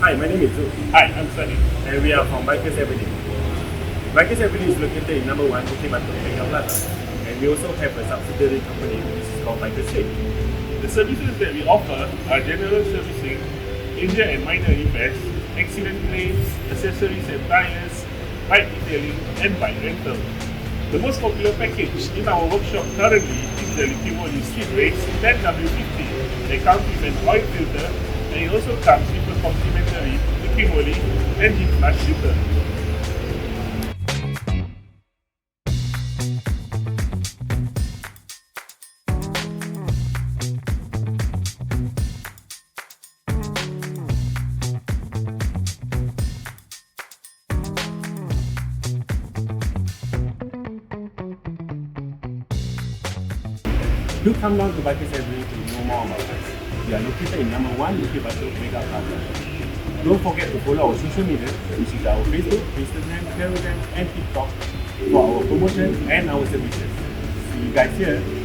Hi, my name is Zul, Hi, I'm Sunny. and we are from Bikers Avenue. Bikers Avenue is located in number 1 Bukit Batok, Mega Plaza, and we also have a subsidiary company which is called Bikers State. The services that we offer are general servicing, engine and minor repairs, accident claims, accessories and tires, bike detailing, and bike rental. The most popular package in our workshop currently is the LIQUI MOLY Street Race 10W50. They come with an oil filter, and it also comes with a complimentary LIQUI MOLY engine flush shooter. Do come down to Bikers Avenue to know more about us. We are located in number 1 Bukit Batok, Mega Plaza. Don't forget to follow our social media, which is our Facebook, Instagram, Telegram, and TikTok for our promotion and our services. See you guys here.